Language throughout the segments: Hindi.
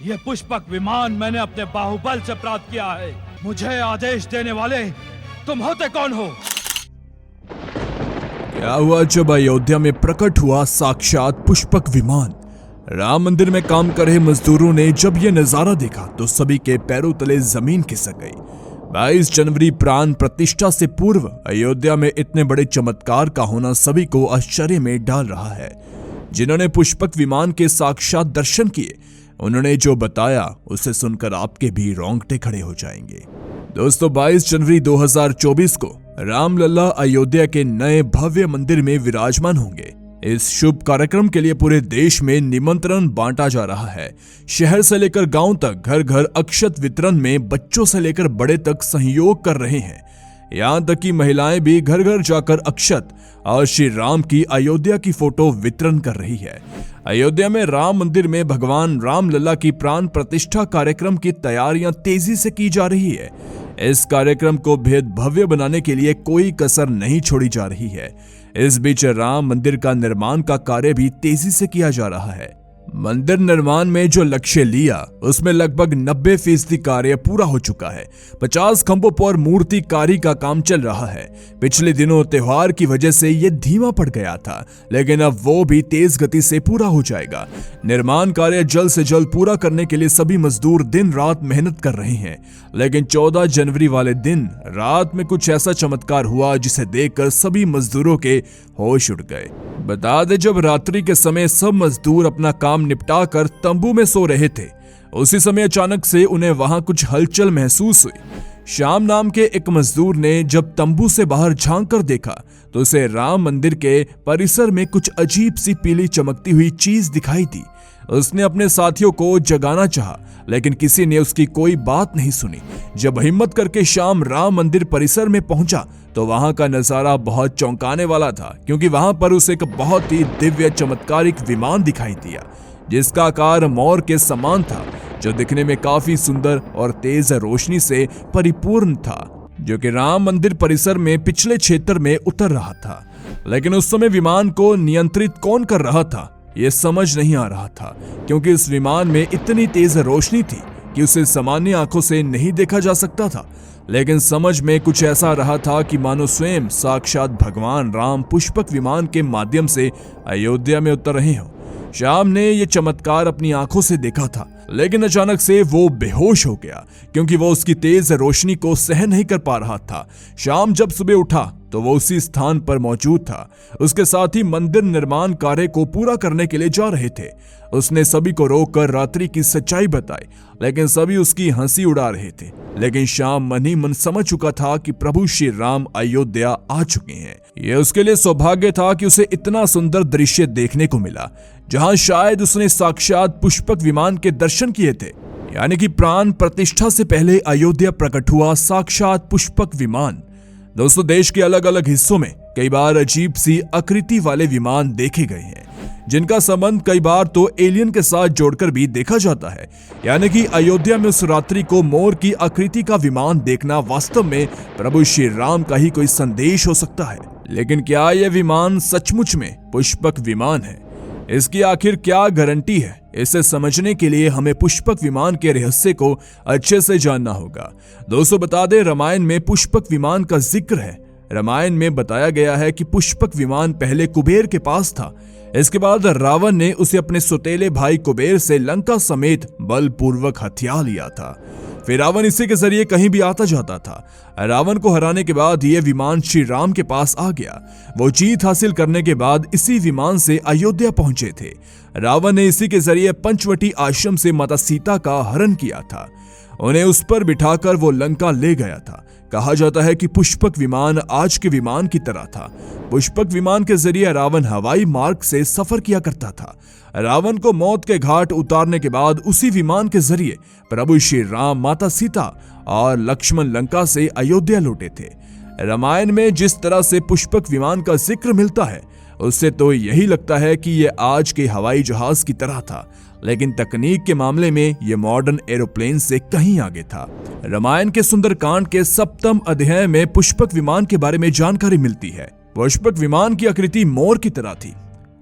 ये पुष्पक विमान मैंने अपने बाहुबल से प्राप्त किया है। मुझे आदेश देने वाले तुम होते कौन हो? क्या हुआ जब अयोध्या में प्रकट हुआ साक्षात पुष्पक विमान? राम मंदिर में काम कर रहे मजदूरों ने जब यह नजारा देखा तो सभी के पैरों तले जमीन खिसक गई। 22 जनवरी प्राण प्रतिष्ठा से पूर्व अयोध्या में इतने बड़े चमत्कार का होना सभी को आश्चर्य में डाल रहा है। जिन्होंने पुष्पक विमान के साक्षात दर्शन किए, उन्होंने जो बताया उसे सुनकर आपके भी रोंगटे खड़े हो जाएंगे। दोस्तों, 22 जनवरी 2024 को रामलला अयोध्या के नए भव्य मंदिर में विराजमान होंगे। इस शुभ कार्यक्रम के लिए पूरे देश में निमंत्रण बांटा जा रहा है। शहर से लेकर गांव तक घर घर अक्षत वितरण में बच्चों से लेकर बड़े तक सहयोग कर रहे हैं। यहां तक कि महिलाएं भी घर घर जाकर अक्षत और श्री राम की अयोध्या की फोटो वितरण कर रही है। अयोध्या में राम मंदिर में भगवान रामलला की प्राण प्रतिष्ठा कार्यक्रम की तैयारियां तेजी से की जा रही है। इस कार्यक्रम को बेहद भव्य बनाने के लिए कोई कसर नहीं छोड़ी जा रही है। इस बीच राम मंदिर का निर्माण का कार्य भी तेजी से किया जा रहा है। मंदिर निर्माण में जो लक्ष्य लिया उसमें लगभग 90% कार्य पूरा हो चुका है। 50 खंभों पर मूर्तिकारी का काम चल रहा है। पिछले दिनों त्योहार की वजह से ये धीमा पड़ गया था, लेकिन अब वो भी तेज गति से पूरा हो जाएगा। निर्माण कार्य जल्द से जल्द पूरा करने के लिए सभी मजदूर दिन रात मेहनत कर रहे हैं। लेकिन 14 जनवरी वाले दिन रात में कुछ ऐसा चमत्कार हुआ जिसे देखकर सभी मजदूरों के होश उड़ गए। बता दें, जब रात्रि के समय सब मजदूर अपना काम निपटा कर तंबू में सो रहे थे, उसी समय अचानक से उन्हें वहां कुछ हलचल महसूस हुई। श्याम नाम के एक मजदूर ने जब तंबू से बाहर झांक कर देखा तो उसे राम मंदिर के परिसर में कुछ अजीब सी पीली चमकती हुई चीज दिखाई दी। उसने अपने साथियों को जगाना चाहा, लेकिन किसी ने उसकी कोई बात नहीं सुनी। जब हिम्मत करके श्याम राम मंदिर परिसर में पहुंचा तो वहां का नजारा बहुत चौंकाने वाला था, क्योंकि वहां पर उसे एक बहुत ही दिव्य चमत्कारिक विमान दिखाई दिया, जिसका आकार मोर के समान था, जो दिखने में काफी सुंदर और तेज रोशनी से परिपूर्ण था, जो कि राम मंदिर परिसर में पिछले क्षेत्र में उतर रहा था। लेकिन उस समय विमान को नियंत्रित कौन कर रहा था ये समझ नहीं आ रहा था, क्योंकि इस विमान में इतनी तेज रोशनी थी कि उसे सामान्य आंखों से नहीं देखा जा सकता था। लेकिन समझ में कुछ ऐसा रहा था कि मानो स्वयं साक्षात भगवान राम पुष्पक विमान के माध्यम से अयोध्या में उतर रहे हो। श्याम ने यह चमत्कार अपनी आंखों से देखा था, लेकिन अचानक से वो बेहोश हो गया, क्योंकि वो उसकी तेज रोशनी को सहन नहीं कर पा रहा था। श्याम जब सुबह उठा तो वो उसी स्थान पर मौजूद था। उसके साथ ही मंदिर निर्माण कार्य को पूरा करने के लिए जा रहे थे। उसने सभी को रोककर रात्रि की सच्चाई बताई, लेकिन सभी उसकी हंसी उड़ा रहे थे। लेकिन श्याम मन ही मन समझ चुका था कि प्रभु श्री राम अयोध्या आ चुके हैं। यह उसके लिए सौभाग्य था कि उसे इतना सुंदर दृश्य देखने को मिला, जहां शायद उसने साक्षात पुष्पक विमान के दर्शन किए थे। यानी कि प्राण प्रतिष्ठा से पहले अयोध्या प्रकट हुआ साक्षात पुष्पक विमान। दोस्तों, देश के अलग अलग हिस्सों में कई बार अजीब सी आकृति वाले विमान देखे गए हैं, जिनका संबंध कई बार तो एलियन के साथ जोड़कर भी देखा जाता है। यानी कि अयोध्या में उस रात्रि को मोर की आकृति का विमान देखना वास्तव में प्रभु श्री राम का ही कोई संदेश हो सकता है। लेकिन क्या यह विमान सचमुच में पुष्पक विमान है? इसकी आखिर क्या गारंटी है? इसे समझने के लिए हमें पुष्पक विमान के रहस्य को अच्छे से जानना होगा। दोस्तों, बता दें, रामायण में पुष्पक विमान का जिक्र है। रामायण में बताया गया है कि पुष्पक विमान पहले कुबेर के पास था। इसके बाद रावण ने उसे अपने सौतेले भाई कुबेर से लंका समेत बलपूर्वक हथिया लिया था। फिर रावण इसी के जरिए कहीं भी आता जाता था। रावण को हराने के बाद यह विमान श्री राम के पास आ गया। वो जीत हासिल करने के बाद इसी विमान से अयोध्या पहुंचे थे। रावण ने इसी के जरिए पंचवटी आश्रम से माता सीता का हरण किया था। उन्हें उस पर बिठाकर वो लंका ले गया था। कहा जाता है कि पुष्पक विमान आज के विमान की तरह था। पुष्पक विमान के जरिए रावण हवाई मार्ग से सफर किया करता था। रावण को मौत के घाट उतारने के बाद उसी विमान के जरिए प्रभु श्री राम, माता सीता और लक्ष्मण लंका से अयोध्या लौटे थे। रामायण में जिस तरह से पुष्पक विमान का जिक्र मिलता है, उससे तो यही लगता है कि यह आज के हवाई जहाज की तरह था, लेकिन तकनीक के मामले में यह मॉडर्न एरोप्लेन से कहीं आगे था। रामायण के सुंदरकांड के 7वें अध्याय में पुष्पक विमान के बारे में जानकारी मिलती है। पुष्पक विमान की आकृति मोर की तरह थी।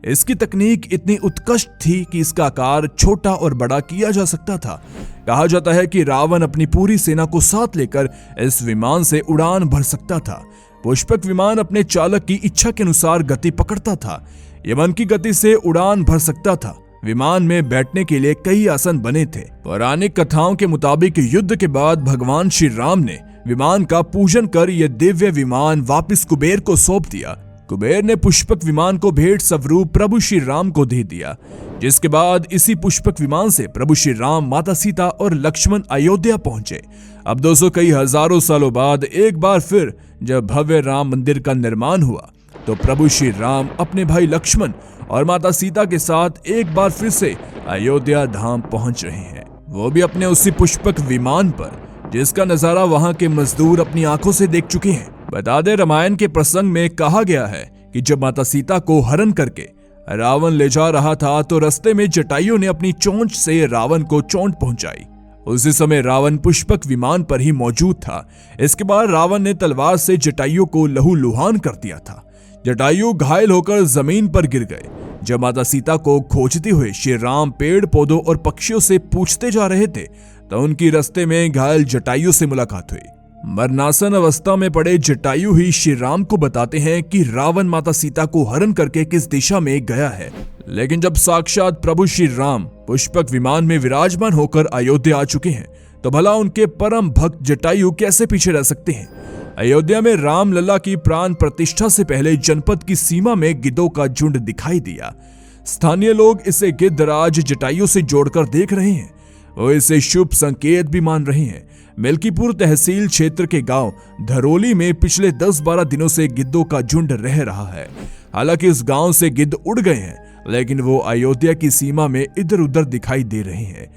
इसकी तकनीक इतनी उत्कृष्ट थी कि इसका आकार छोटा और बड़ा किया जा सकता था। कहा जाता है कि रावण अपनी पूरी सेना को साथ लेकर इस विमान से उड़ान भर सकता था। पुष्पक विमान अपने चालक की इच्छा के अनुसार गति पकड़ता था। यह मन की गति से उड़ान भर सकता था। विमान में बैठने के लिए कई आसन बने थे। पौराणिक कथाओं के मुताबिक युद्ध के बाद भगवान श्री राम ने विमान का पूजन कर यह दिव्य विमान वापस कुबेर को सौंप दिया। कुबेर ने पुष्पक विमान को भेंट स्वरूप प्रभु श्री राम को दे दिया, जिसके बाद इसी पुष्पक विमान से प्रभु श्री राम, माता सीता और लक्ष्मण अयोध्या पहुंचे। अब 200 कई हजारों सालों बाद एक बार फिर जब भव्य राम मंदिर का निर्माण हुआ तो प्रभु श्री राम अपने भाई लक्ष्मण और माता सीता के साथ एक बार फिर से अयोध्या धाम पहुंच रहे हैं, वो भी अपने उसी पुष्पक विमान पर, जिसका नजारा वहां के मजदूर अपनी आंखों से देख चुके हैं। बता दे, रामायण के प्रसंग में कहा गया है कि जब माता सीता को हरण करके रावण ले जा रहा था तो रास्ते में जटायु ने अपनी चोंच से रावण को चोट पहुंचाई। उसी समय रावण पुष्पक विमान पर ही मौजूद था। इसके बाद रावण ने तलवार से जटायु को लहूलुहान कर दिया था। जटायु घायल होकर जमीन पर गिर गए। जब माता सीता को खोजते हुए श्री राम पेड़ पौधों और पक्षियों से पूछते जा रहे थे तो उनकी रास्ते में घायल जटायु से मुलाकात हुई। मरनासन अवस्था में पड़े जटायु ही श्री राम को बताते हैं कि रावण माता सीता को हरण करके किस दिशा में गया है। लेकिन जब साक्षात प्रभु श्री राम पुष्पक विमान में विराजमान होकर अयोध्या आ चुके हैं तो भला उनके परम भक्त जटायु कैसे पीछे रह सकते हैं। अयोध्या में राम लला की प्राण प्रतिष्ठा से पहले जनपद की सीमा में गिद्धों का झुंड दिखाई दिया। स्थानीय लोग इसे गिद्धराज जटायु से जोड़कर देख रहे हैं। वो इसे शुभ संकेत भी मान रहे हैं। मिल्कीपुर तहसील क्षेत्र के गांव धरोली में पिछले 10-12 दिनों से गिद्धों का झुंड रह रहा है। हालांकि इस गांव से गिद्ध उड़ गए हैं, लेकिन वो अयोध्या की सीमा में इधर उधर दिखाई दे रहे हैं।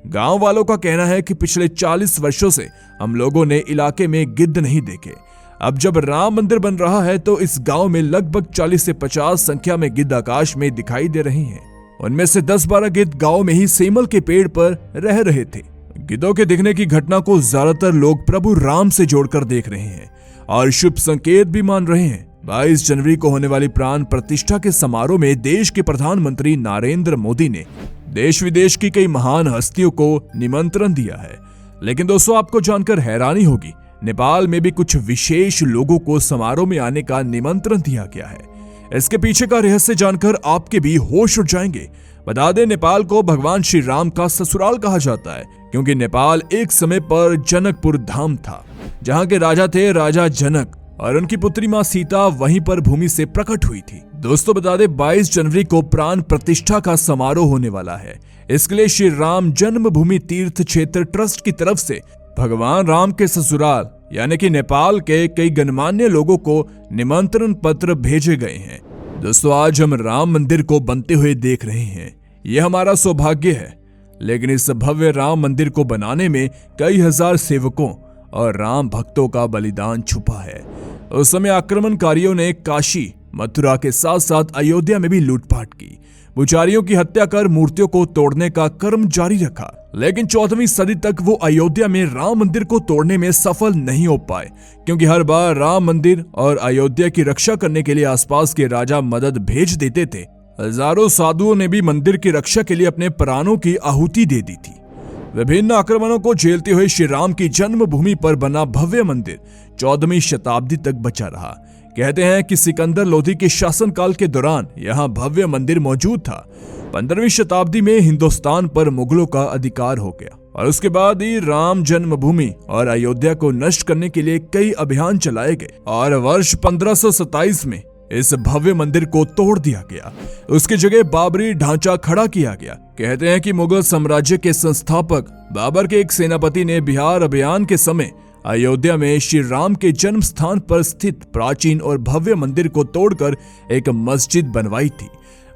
गांव वालों का कहना है कि पिछले 40 वर्षों से हम लोगों ने इलाके में गिद्ध नहीं देखे। अब जब राम मंदिर बन रहा है तो इस गांव में लगभग 40 से 50 संख्या में गिद्ध आकाश में दिखाई दे रहे हैं। उनमें से 10-12 गिद्ध गांव में ही सेमल के पेड़ पर रह रहे थे। गिद्धों के दिखने की घटना को ज्यादातर लोग प्रभु राम से जोड़कर देख रहे हैं और शुभ संकेत भी मान रहे हैं। 22 जनवरी को होने वाली प्राण प्रतिष्ठा के समारोह में देश के प्रधानमंत्री नरेंद्र मोदी ने देश विदेश की कई महान हस्तियों को निमंत्रण दिया है। लेकिन दोस्तों, आपको जानकर हैरानी होगी, नेपाल में भी कुछ विशेष लोगों को समारोह में आने का निमंत्रण दिया गया है। इसके पीछे का रहस्य जानकर आपके भी होश उड़ जाएंगे। बता दें, नेपाल को भगवान श्री राम का ससुराल कहा जाता है, क्योंकि नेपाल एक समय पर जनकपुर धाम था, जहां के राजा थे राजा जनक, और उनकी पुत्री मां सीता वहीं पर भूमि से प्रकट हुई थी। दोस्तों, बता दें, 22 जनवरी को प्राण प्रतिष्ठा का समारोह होने वाला है। इसके लिए श्री राम जन्मभूमि तीर्थ क्षेत्र ट्रस्ट की तरफ से भगवान राम के ससुराल यानी कि नेपाल के कई गणमान्य लोगों को निमंत्रण पत्र भेजे गए हैं। दोस्तों, आज हम राम मंदिर को बनते हुए देख रहे हैं। यह हमारा सौभाग्य है, लेकिन इस भव्य राम मंदिर को बनाने में कई हजार सेवकों और राम भक्तों का बलिदान छुपा है। उस समय आक्रमणकारियों ने काशी, मथुरा के साथ साथ अयोध्या में भी लूटपाट की। पुजारियों की हत्या कर मूर्तियों को तोड़ने का कर्म जारी रखा, लेकिन 14वीं सदी तक वो अयोध्या में राम मंदिर को तोड़ने में सफल नहीं हो पाए, क्योंकि हर बार राम मंदिर और अयोध्या की रक्षा करने के लिए आसपास के राजा मदद भेज देते थे। हजारों साधुओं ने भी मंदिर की रक्षा के लिए अपने प्राणों की आहुति दे दी थी। विभिन्न आक्रमणों को झेलते हुए श्री राम की जन्मभूमि पर बना भव्य मंदिर 14वीं शताब्दी तक बचा रहा। कहते हैं कि सिकंदर लोधी के शासनकाल के दौरान यहाँ भव्य मंदिर मौजूद था। 15वीं शताब्दी में हिंदुस्तान पर मुगलों का अधिकार हो गया और उसके बाद ही राम जन्मभूमि और अयोध्या को नष्ट करने के लिए कई अभियान चलाए गए और वर्ष 1527 में इस भव्य मंदिर को तोड़ दिया गया। उसकी जगह बाबरी ढांचा खड़ा किया गया। कहते हैं कि मुगल साम्राज्य के संस्थापक बाबर के एक सेनापति ने बिहार अभियान के समय अयोध्या में श्री राम के जन्म स्थान पर स्थित प्राचीन और भव्य मंदिर को तोड़कर एक मस्जिद बनवाई थी।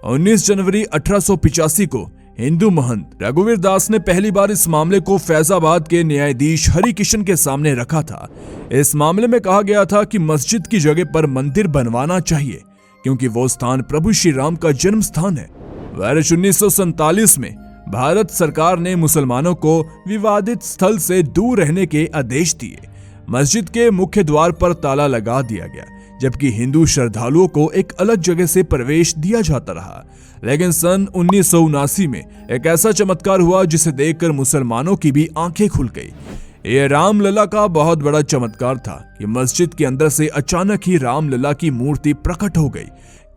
19 जनवरी 1885 को हिंदू महंत रघुवीर दास ने पहली बार इस मामले को फैजाबाद के न्यायाधीश हरि किशन के सामने रखा था। इस मामले में कहा गया था कि मस्जिद की जगह पर मंदिर बनवाना चाहिए, क्योंकि वो स्थान प्रभु श्री राम का जन्म स्थान है। वर्ष 1947 में भारत सरकार ने मुसलमानों को विवादित स्थल से दूर रहने के आदेश दिए। मस्जिद के मुख्य द्वार पर ताला लगा दिया गया। जबकि हिंदू श्रद्धालुओं को एक अलग जगह से प्रवेश दिया जाता रहा। लेकिन सन 1979 में एक ऐसा चमत्कार हुआ जिसे देखकर मुसलमानों की भी आंखें खुल गई। यह रामलला का बहुत बड़ा चमत्कार था कि मस्जिद के अंदर से अचानक ही रामलला की मूर्ति प्रकट हो गई।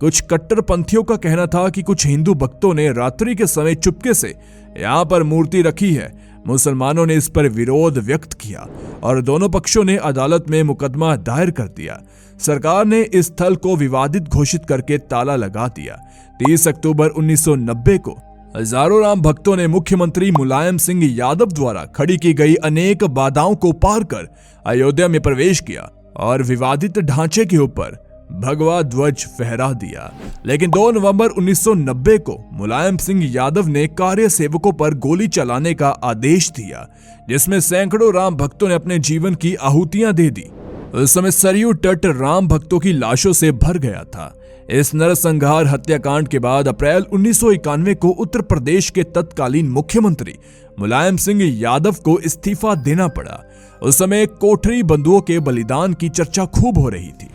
कुछ कट्टरपंथियों का कहना था कि कुछ हिंदू भक्तों ने रात्रि के समय चुपके से यहाँ पर मूर्ति रखी है। मुसलमानों ने इस पर विरोध व्यक्त किया और दोनों पक्षों ने अदालत में मुकदमा दायर कर दिया। सरकार ने इस स्थल को विवादित घोषित करके ताला लगा दिया। 30 अक्टूबर 1990 को हजारों राम भक्तों ने मुख्यमंत्री मुलायम सिंह यादव द्वारा खड़ी की गई अनेक बाधाओं को पार कर अयोध्या में प्रवेश किया और विवादित ढांचे के ऊपर भगवा ध्वज फहरा दिया। लेकिन 2 नवंबर 1990 को मुलायम सिंह यादव ने कार्य सेवकों पर गोली चलाने का आदेश दिया, जिसमें सैकड़ों राम भक्तों ने अपने जीवन की आहुतियां दे दी। उस समय सरयू तट राम भक्तों की लाशों से भर गया था। इस नरसंहार हत्याकांड के बाद अप्रैल 1991 को उत्तर प्रदेश के तत्कालीन मुख्यमंत्री मुलायम सिंह यादव को इस्तीफा देना पड़ा। उस समय कोठरी बंधुओं के बलिदान की चर्चा खूब हो रही थी।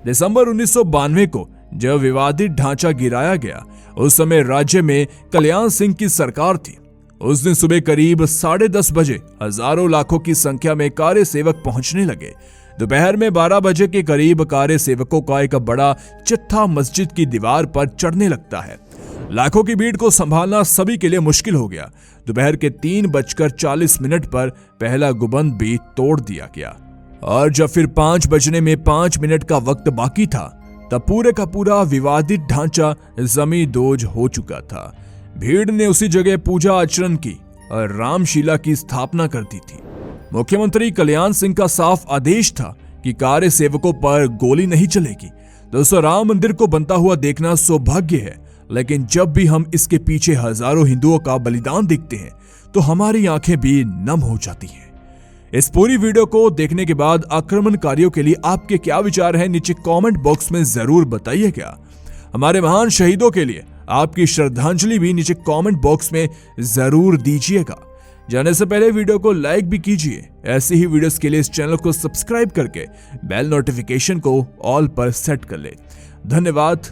दिसंबर 1992 को जब विवादित ढांचा गिराया गया, उस समय राज्य में कल्याण सिंह की सरकार थी। उस दिन सुबह करीब 10:30 बजे हजारों लाखों की संख्या में कार्य सेवक पहुंचने लगे। दोपहर में 12 बजे के करीब कार्य सेवकों का एक बड़ा चिट्ठा मस्जिद की दीवार पर चढ़ने लगता है। लाखों की भीड़ को संभालना सभी के लिए मुश्किल हो गया। दोपहर के 3:40 पर पहला गुंबद भी तोड़ दिया गया और जब फिर 5 बजने में 5 मिनट का वक्त बाकी था, तब पूरे का पूरा विवादित ढांचा जमींदोज हो चुका था। भीड़ ने उसी जगह पूजा आचरण की और रामशिला की स्थापना कर दी थी। मुख्यमंत्री कल्याण सिंह का साफ आदेश था कि कार्य सेवकों पर गोली नहीं चलेगी। दोस्तों, राम मंदिर को बनता हुआ देखना सौभाग्य है, लेकिन जब भी हम इसके पीछे हजारों हिंदुओं का बलिदान देखते हैं तो हमारी आंखें भी नम हो जाती हैं। इस पूरी वीडियो को देखने के बाद आक्रमणकारियों के लिए आपके क्या विचार हैं, नीचे कमेंट बॉक्स में जरूर बताइएगा। हमारे महान शहीदों के लिए आपकी श्रद्धांजलि भी नीचे कमेंट बॉक्स में जरूर दीजिएगा। जाने से पहले वीडियो को लाइक भी कीजिए। ऐसी ही वीडियोस के लिए इस चैनल को सब्सक्राइब करके बेल नोटिफिकेशन को ऑल पर सेट कर ले। धन्यवाद।